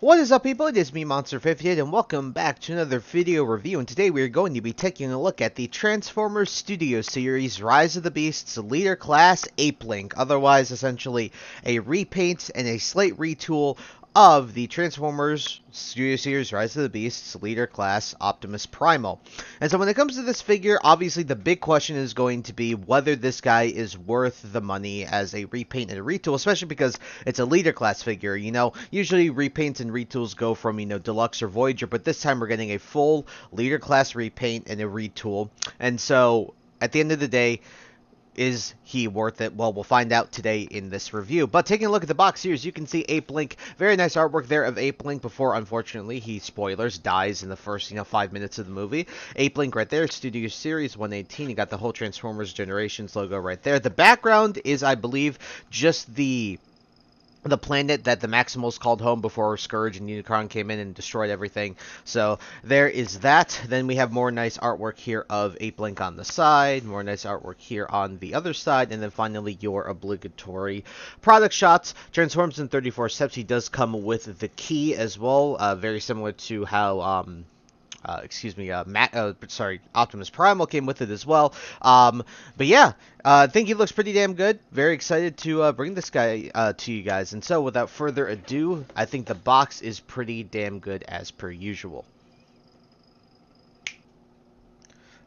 What is up, people? It is me, Monster58, and welcome back to another video review. And today we are going to be taking a look at the Transformers Studio Series Rise of the Beasts Leader Class Apelinq, otherwise essentially a repaint and a slight retool of the Transformers Studio Series Rise of the Beasts Leader Class Optimus Primal. And so when it comes to this figure, obviously the big question is going to be whether this guy is worth the money as a repaint and a retool, especially because it's a Leader Class figure. You know, usually repaints and retools go from, Deluxe or Voyager, but this time we're getting a full Leader Class repaint and a retool. And so at the end of the day, is he worth it? Well, we'll find out today in this review. But taking a look at the box here, as you can see, Apelinq, very nice artwork there of Apelinq before, unfortunately, he, spoilers, dies in the first, 5 minutes of the movie. Apelinq right there, Studio Series 118. You got the whole Transformers Generations logo right there. The background is, I believe, just the planet that the Maximals called home before Scourge and Unicron came in and destroyed everything. So there is that. Then we have more nice artwork here of Apelinq on the side, more nice artwork here on the other side, and then finally your obligatory product shots. Transforms in 34 steps. He does come with the key as well, very similar to how Optimus Primal came with it as well. But yeah, I think he looks pretty damn good. Very excited to bring this guy to you guys. And so without further ado, I think the box is pretty damn good as per usual.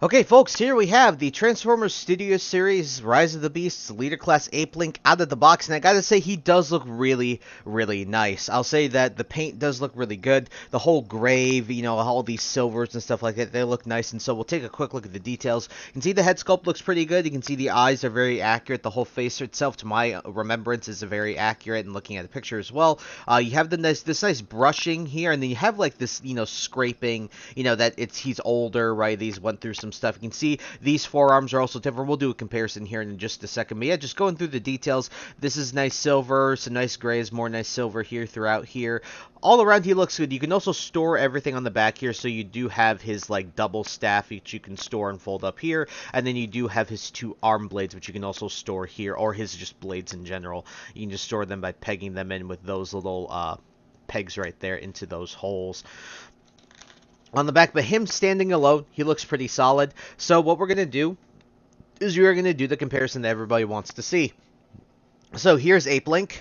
Okay, folks, here we have the Transformers Studio Series Rise of the Beasts Leader Class Apelinq out of the box, and I gotta say, he does look really, really nice. I'll say that the paint does look really good. The whole grave, all these silvers and stuff like that, they look nice, and so we'll take a quick look at the details. You can see the head sculpt looks pretty good. You can see the eyes are very accurate. The whole face itself, to my remembrance, is very accurate, and looking at the picture as well. You have this nice brushing here, and then you have like this, scraping, that he's older, right? These went through some stuff. You can see these forearms are also different. We'll do a comparison here in just a second. But yeah, just going through the details. This is nice silver, some nice grays, more nice silver here throughout here. All around he looks good. You can also store everything on the back here, so you do have his like double staff which you can store and fold up here, and then you do have his two arm blades which you can also store here, or his just blades in general. You can just store them by pegging them in with those little pegs right there into those holes on the back. But him standing alone, he looks pretty solid. So what we're going to do is we are going to do the comparison that everybody wants to see. So here's Apelinq.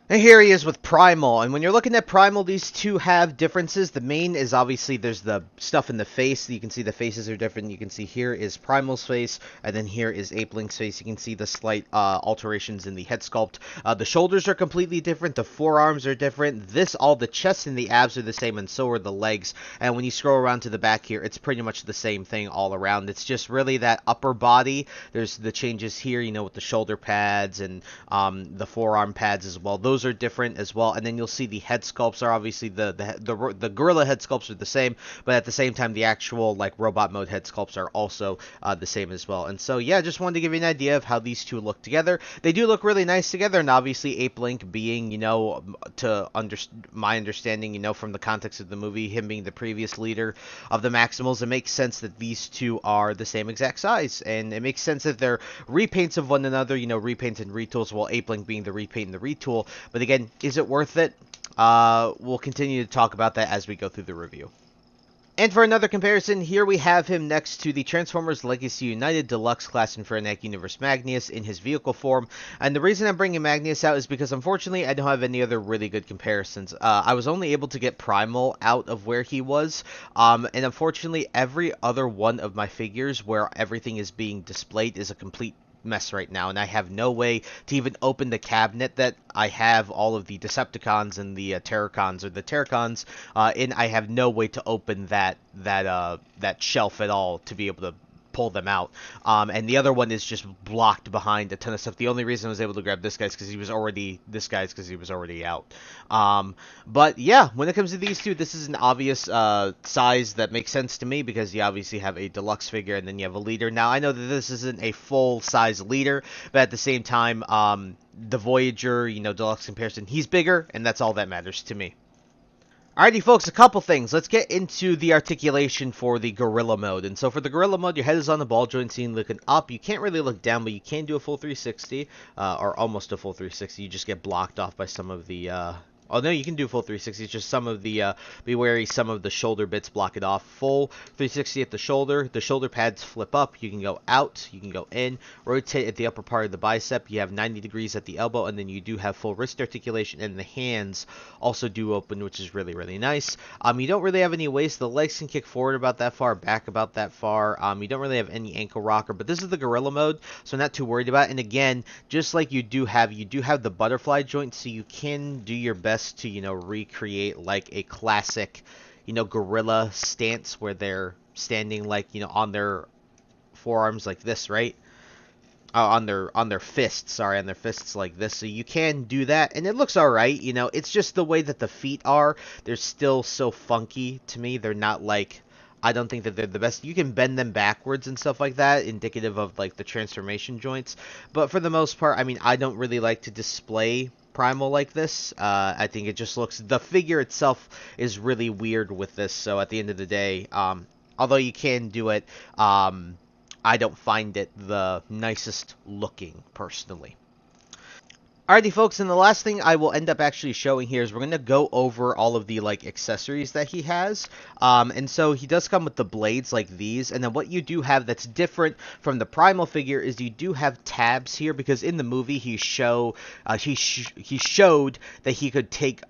And here he is with Primal, and when you're looking at Primal, these two have differences. The main is obviously there's the stuff in the face. You can see the faces are different. You can see here is Primal's face, and then here is Apelinq's face. You can see the slight alterations in the head sculpt. The shoulders are completely different. The forearms are different. All the chest and the abs are the same, and so are the legs. And when you scroll around to the back here, it's pretty much the same thing all around. It's just really that upper body. There's the changes here, with the shoulder pads and the forearm pads as well. Those are different as well, and then you'll see the head sculpts are obviously the gorilla head sculpts are the same, but at the same time the actual like robot mode head sculpts are also the same as well. And so yeah, just wanted to give you an idea of how these two look together. They do look really nice together, and obviously Apelinq being my understanding, from the context of the movie, him being the previous leader of the Maximals, it makes sense that these two are the same exact size, and it makes sense that they're repaints of one another, repaints and retools, while Apelinq being the repaint and the retool. But again, is it worth it? We'll continue to talk about that as we go through the review. And for another comparison, here we have him next to the Transformers Legacy United Deluxe Class Infernac Universe Magnus in his vehicle form. And the reason I'm bringing Magnus out is because, unfortunately, I don't have any other really good comparisons. I was only able to get Primal out of where he was. And unfortunately, every other one of my figures where everything is being displayed is a complete mess right now, and I have no way to even open the cabinet that I have all of the Decepticons and the Terracons in. I have no way to open that shelf at all to be able to pull them out. And the other one is just blocked behind a ton of stuff. The only reason I was able to grab this guy's because he was already out. But yeah, when it comes to these two, this is an obvious size that makes sense to me, because you obviously have a deluxe figure and then you have a leader. Now, I know that this isn't a full-size leader, but at the same time, the Voyager, deluxe comparison, he's bigger, and that's all that matters to me. Alrighty, folks, a couple things. Let's get into the articulation for the gorilla mode. And so for the gorilla mode, your head is on the ball joint, seen looking up. You can't really look down, but you can do a full 360, or almost a full 360. You just get blocked off by some of the Oh no, you can do full 360. It's just some of the be wary, some of the shoulder bits block it off. Full 360 at the shoulder. The shoulder pads flip up. You can go out. You can go in. Rotate at the upper part of the bicep. You have 90 degrees at the elbow, and then you do have full wrist articulation, and the hands also do open, which is really really nice. You don't really have any waist. The legs can kick forward about that far, back about that far. You don't really have any ankle rocker, but this is the gorilla mode, so I'm not too worried about it. And again, just like you do have the butterfly joint, so you can do your best to, you know, recreate like a classic, you know, gorilla stance where they're standing like, you know, on their forearms like this, right? On their fists, sorry, on their fists like this. So you can do that, and it looks all right. You know, it's just the way that the feet are. They're still so funky to me. They're not like, I don't think that they're the best. You can bend them backwards and stuff like that, indicative of like the transformation joints. But for the most part, I mean, I don't really like to display Primal like this. I think it just looks, the figure itself is really weird with this. So at the end of the day, although you can do it, I don't find it the nicest looking personally. Alrighty folks, and the last thing I will end up actually showing here is we're going to go over all of the like accessories that he has. And so he does come with the blades like these, and then what you do have that's different from the Primal figure is you do have tabs here, because in the movie he showed that he could take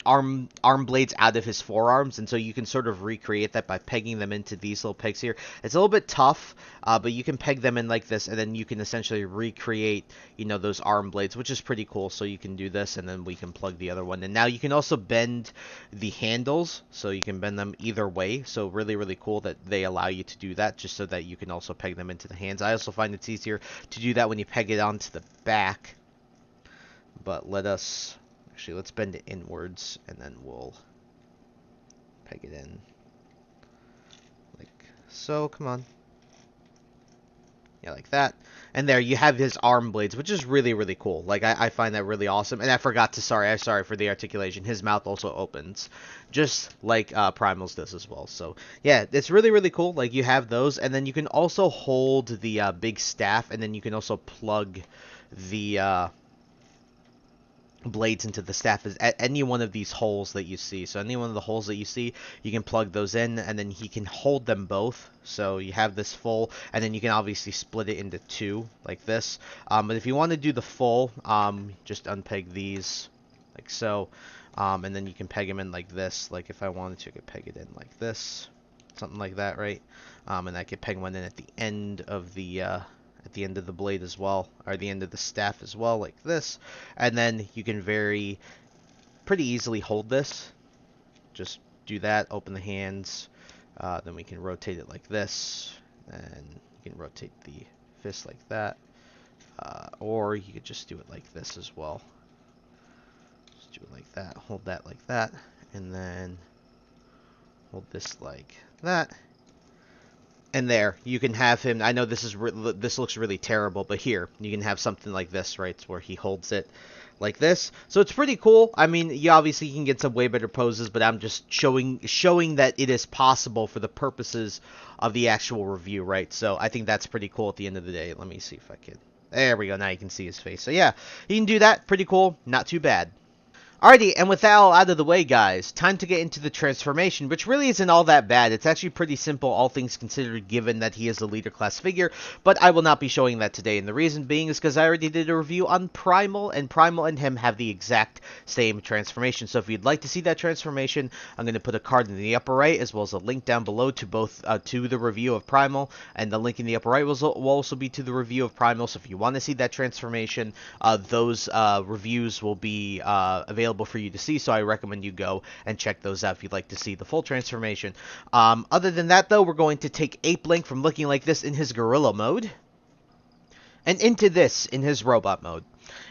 arm blades out of his forearms, and so you can sort of recreate that by pegging them into these little pegs here. It's a little bit tough, but you can peg them in like this, and then you can essentially recreate, you know, those arm blades, which is pretty cool. So you can do this, and then we can plug the other one, and now you can also bend the handles, so you can bend them either way. So really really cool that they allow you to do that, just so that you can also peg them into the hands. I also find it's easier to do that when you peg it onto the back, but let's bend it inwards, and then we'll peg it in like so. Come on. Yeah, like that. And there you have his arm blades, which is really really cool. Like I find that really awesome. And I forgot to, sorry for the articulation, his mouth also opens just like Primal's does as well. So yeah, it's really really cool. Like you have those, and then you can also hold the big staff, and then you can also plug the blades into the staff is at any one of these holes that you see. So any one of the holes that you see, you can plug those in, and then he can hold them both. So you have this full, and then you can obviously split it into two like this. But if you want to do the full, just unpeg these like so, and then you can peg them in like this. Like if I wanted to, I could peg it in like this, something like that, right? And I could peg one in at the end of the blade as well, or the end of the staff as well, like this. And then you can pretty easily hold this. Just do that, open the hands, then we can rotate it like this, and you can rotate the fist like that, or you could just do it like this as well. Just do it like that, hold that like that, and then hold this like that. And there, you can have him. I know this looks really terrible, but here you can have something like this, right? It's where he holds it like this. So it's pretty cool. I mean, you obviously can get some way better poses, but I'm just showing that it is possible for the purposes of the actual review, right? So I think that's pretty cool at the end of the day. Let me see if I can. There we go. Now you can see his face. So yeah, you can do that. Pretty cool. Not too bad. Alrighty, and with that all out of the way, guys, time to get into the transformation, which really isn't all that bad. It's actually pretty simple, all things considered, given that he is a leader class figure, but I will not be showing that today, and the reason being is because I already did a review on Primal, and Primal and him have the exact same transformation. So if you'd like to see that transformation, I'm going to put a card in the upper right, as well as a link down below to both to the review of Primal, and the link in the upper right will also be to the review of Primal. So if you want to see that transformation, those reviews will be available for you to see, so I recommend you go and check those out if you'd like to see the full transformation. Other than that, though, we're going to take Apelinq from looking like this in his gorilla mode and into this in his robot mode.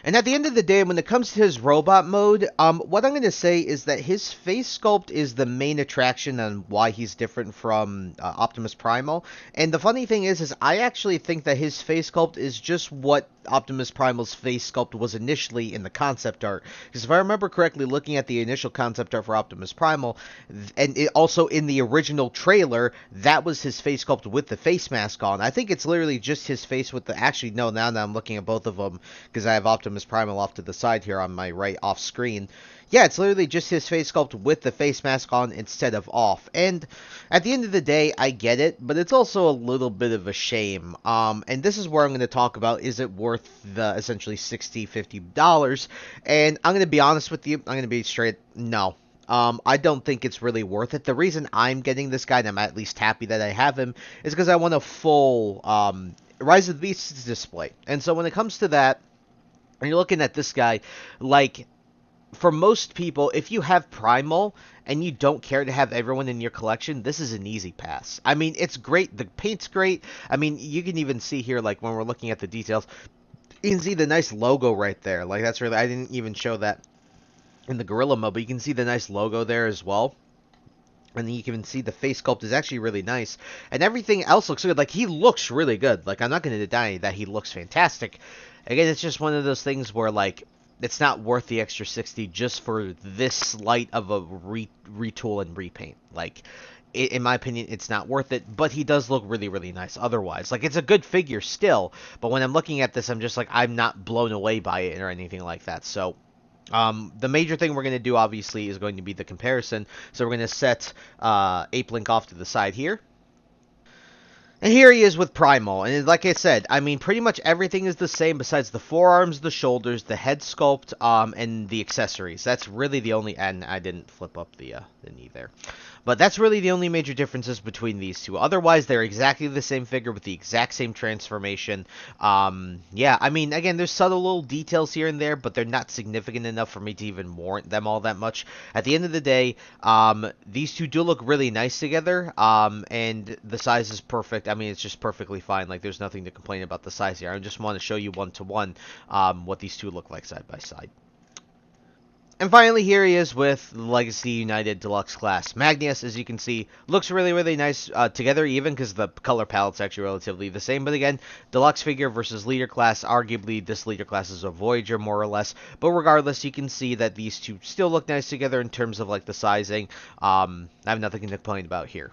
And at the end of the day, when it comes to his robot mode, what I'm going to say is that his face sculpt is the main attraction and why he's different from Optimus Primal. And the funny thing is I actually think that his face sculpt is just what Optimus Primal's face sculpt was initially in the concept art. Because if I remember correctly, looking at the initial concept art for Optimus Primal, and also in the original trailer, that was his face sculpt with the face mask on. I think it's literally just his face with the... Actually, no, now that I'm looking at both of them, because I have Optimus Primal off to the side here on my right off screen. Yeah, it's literally just his face sculpt with the face mask on instead of off. And at the end of the day, I get it, but it's also a little bit of a shame. And this is where I'm going to talk about, is it worth the essentially $60, $50? And I'm going to be honest with you, I'm going to be straight, no. I don't think it's really worth it. The reason I'm getting this guy, and I'm at least happy that I have him, is because I want a full Rise of the Beasts display. And so when it comes to that, and you're looking at this guy, like... For most people, if you have Primal and you don't care to have everyone in your collection, this is an easy pass. I mean, it's great. The paint's great. I mean, you can even see here, like, when we're looking at the details, you can see the nice logo right there. Like, that's really... I didn't even show that in the Gorilla mode, but you can see the nice logo there as well. And you can see the face sculpt is actually really nice. And everything else looks good. Like, he looks really good. Like, I'm not going to deny that he looks fantastic. Again, it's just one of those things where, like... It's not worth the extra 60 just for this slight of a retool and repaint. Like, in my opinion, it's not worth it. But he does look really, really nice otherwise. Like, it's a good figure still. But when I'm looking at this, I'm just like, I'm not blown away by it or anything like that. So, the major thing we're going to do, obviously, is going to be the comparison. So, we're going to set Apelinq off to the side here. And here he is with Primal, and like I said, I mean, pretty much everything is the same besides the forearms, the shoulders, the head sculpt, and the accessories. That's really the only... And I didn't flip up the knee there. But that's really the only major differences between these two. Otherwise, they're exactly the same figure with the exact same transformation. Yeah, I mean, again, there's subtle little details here and there, but they're not significant enough for me to even warrant them all that much. At the end of the day, these two do look really nice together, and the size is perfect. I mean, it's just perfectly fine. Like, there's nothing to complain about the size here. I just want to show you one-to-one what these two look like side by side. And finally, here he is with Legacy United Deluxe Class. Magnus, as you can see, looks really, really nice together, even because the color palette's actually relatively the same. But again, Deluxe figure versus Leader Class. Arguably, this Leader Class is a Voyager, more or less. But regardless, you can see that these two still look nice together in terms of, like, the sizing. I have nothing to complain about here.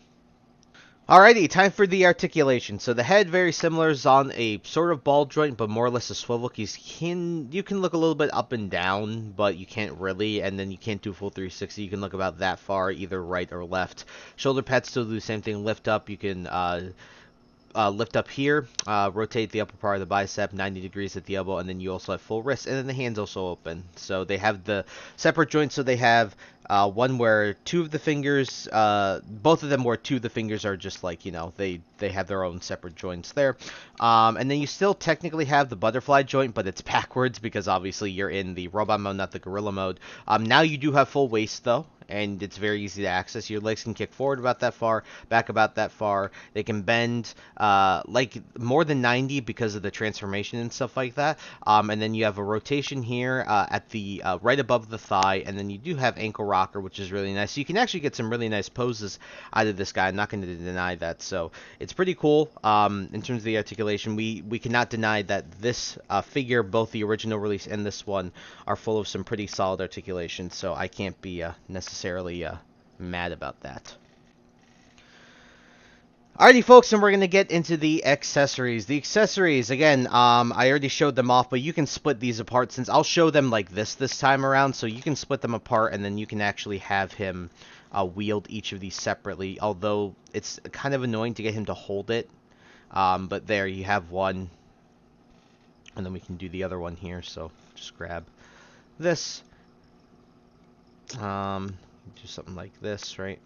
Alrighty, time for the articulation. So the head, very similar, is on a sort of ball joint, but more or less a swivel. You can look a little bit up and down, but you can't really, and then you can't do full 360. You can look about that far, either right or left. Shoulder pads still do the same thing. Lift up, you can lift up here, rotate the upper part of the bicep 90 degrees at the elbow, and then you also have full wrist, and then the hands also open. So they have the separate joints, so they have one where two of the fingers, both of them where two of the fingers are just like, you know, they have their own separate joints there. And then you still technically have the butterfly joint, but it's backwards because obviously you're in the robot mode, not the gorilla mode. Now you do have full waist though, and it's very easy to access. Your legs can kick forward about that far, back about that far. They can bend like more than 90 because of the transformation and stuff like that. And then you have a rotation here at the right above the thigh, and then you do have ankle rocker, which is really nice. So you can actually get some really nice poses out of this guy. I'm not going to deny that. So it's pretty cool in terms of the articulation. We cannot deny that this figure, both the original release and this one, are full of some pretty solid articulation. So I can't be necessarily mad about that. Alrighty, folks, and we're going to get into the accessories. The accessories, again, I already showed them off, but you can split these apart since I'll show them like this time around. So you can split them apart, and then you can actually have him wield each of these separately, although it's kind of annoying to get him to hold it. But there, you have one, and then we can do the other one here. So just grab this. Do something like this, right?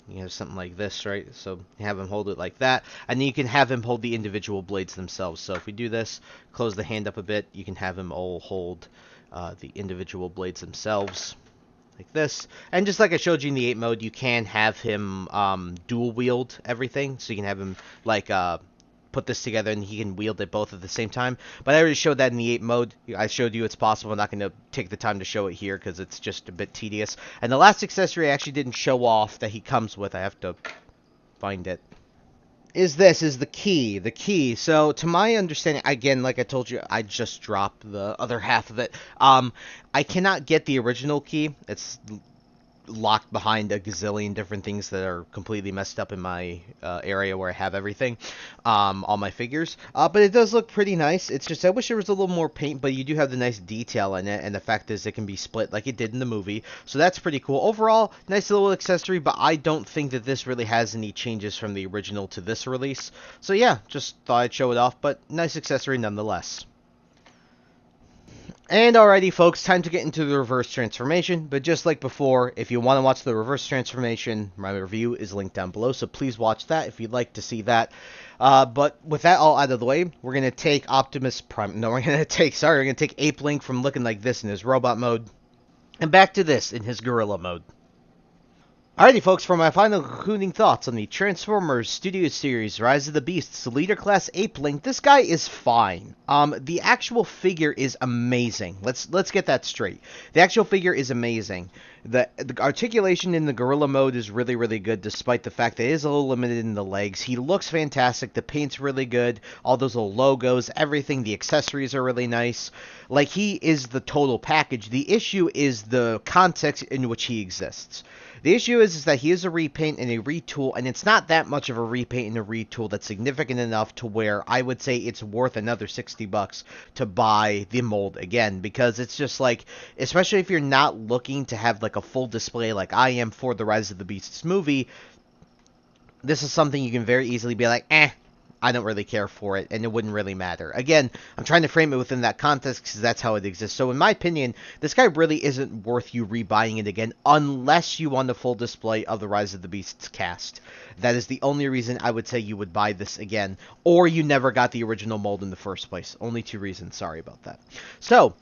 You have something like this, right? So you have him hold it like that, and then you can have him hold the individual blades themselves. So if we do this, close the hand up a bit, you can have him all hold the individual blades themselves like this. And just like I showed you in the 8 mode, you can have him dual wield everything. So you can have him like put this together and he can wield it both at the same time. But I already showed that in the 8 mode. I showed you it's possible. I'm not going to take the time to show it here because it's just a bit tedious. And the last accessory I actually didn't show off that he comes with. I have to find it. is this, is the key. The key. So, to my understanding, again, like I told you, I just dropped the other half of it. I cannot get the original key. It's locked behind a gazillion different things that are completely messed up in my area where I have everything, all my figures. But it does look pretty nice. It's just I wish there was a little more paint, but you do have the nice detail in it, and the fact is it can be split like it did in the movie. So that's pretty cool. Overall, nice little accessory, but I don't think that this really has any changes from the original to this release. So yeah, just thought I'd show it off, but nice accessory nonetheless. And alrighty, folks, time to get into the reverse transformation. But just like before, if you want to watch the reverse transformation, my review is linked down below, so please watch that if you'd like to see that. But with that all out of the way, we're going to take Optimus Prime. No, we're going to take Apelinq from looking like this in his robot mode, and back to this in his gorilla mode. Alrighty, folks, for my final concluding thoughts on the Transformers Studio Series Rise of the Beasts Leader Class Apelinq, this guy is fine. The actual figure is amazing. Let's get that straight. The actual figure is amazing. The articulation in the gorilla mode is really, really good, despite the fact that it is a little limited in the legs. He looks fantastic. The paint's really good. All those little logos, everything, the accessories are really nice. Like, he is the total package. The issue is the context in which he exists. The issue is that he is a repaint and a retool, and it's not that much of a repaint and a retool that's significant enough to where I would say it's worth another $60 to buy the mold again, because it's just like, especially if you're not looking to have like a full display like I am for the Rise of the Beasts movie, this is something you can very easily be like, I don't really care for it, and it wouldn't really matter. Again, I'm trying to frame it within that context because that's how it exists. So in my opinion, this guy really isn't worth you rebuying it again unless you want a full display of the Rise of the Beasts cast. That is the only reason I would say you would buy this again, or you never got the original mold in the first place. Only two reasons. Sorry about that. So,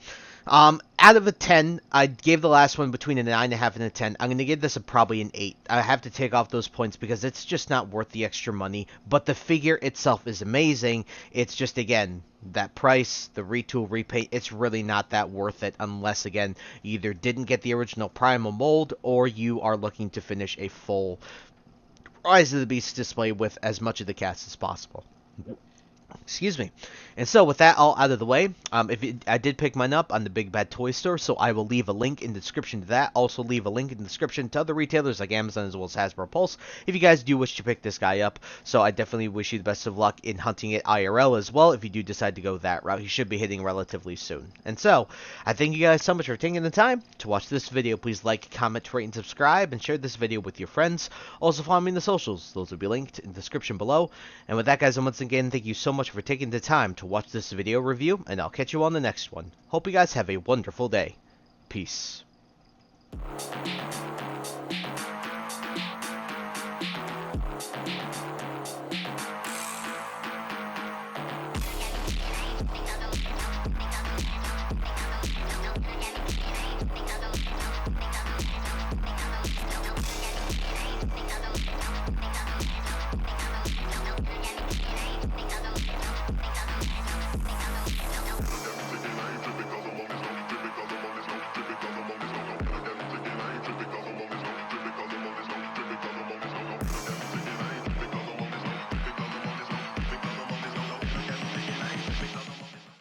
out of a 10, I gave the last one between a 9.5 and a 10. I'm going to give this probably an 8. I have to take off those points because it's just not worth the extra money. But the figure itself is amazing. It's just, again, that price, the retool, repaint, it's really not that worth it unless, again, you either didn't get the original Primal mold or you are looking to finish a full Rise of the Beast display with as much of the cast as possible. Excuse me. And so with that all out of the way, I did pick mine up on the Big Bad Toy Store, so I will leave a link in the description to that. Also leave a link in the description to other retailers like Amazon as well as Hasbro Pulse if you guys do wish to pick this guy up. So I definitely wish you the best of luck in hunting it IRL as well if you do decide to go that route. He should be hitting relatively soon. And so, I thank you guys so much for taking the time to watch this video. Please like, comment, rate, and subscribe, and share this video with your friends. Also follow me in the socials. Those will be linked in the description below. And with that, guys, once again, thank you so much for taking the time to watch this video review, and I'll catch you on the next one. Hope you guys have a wonderful day. Peace.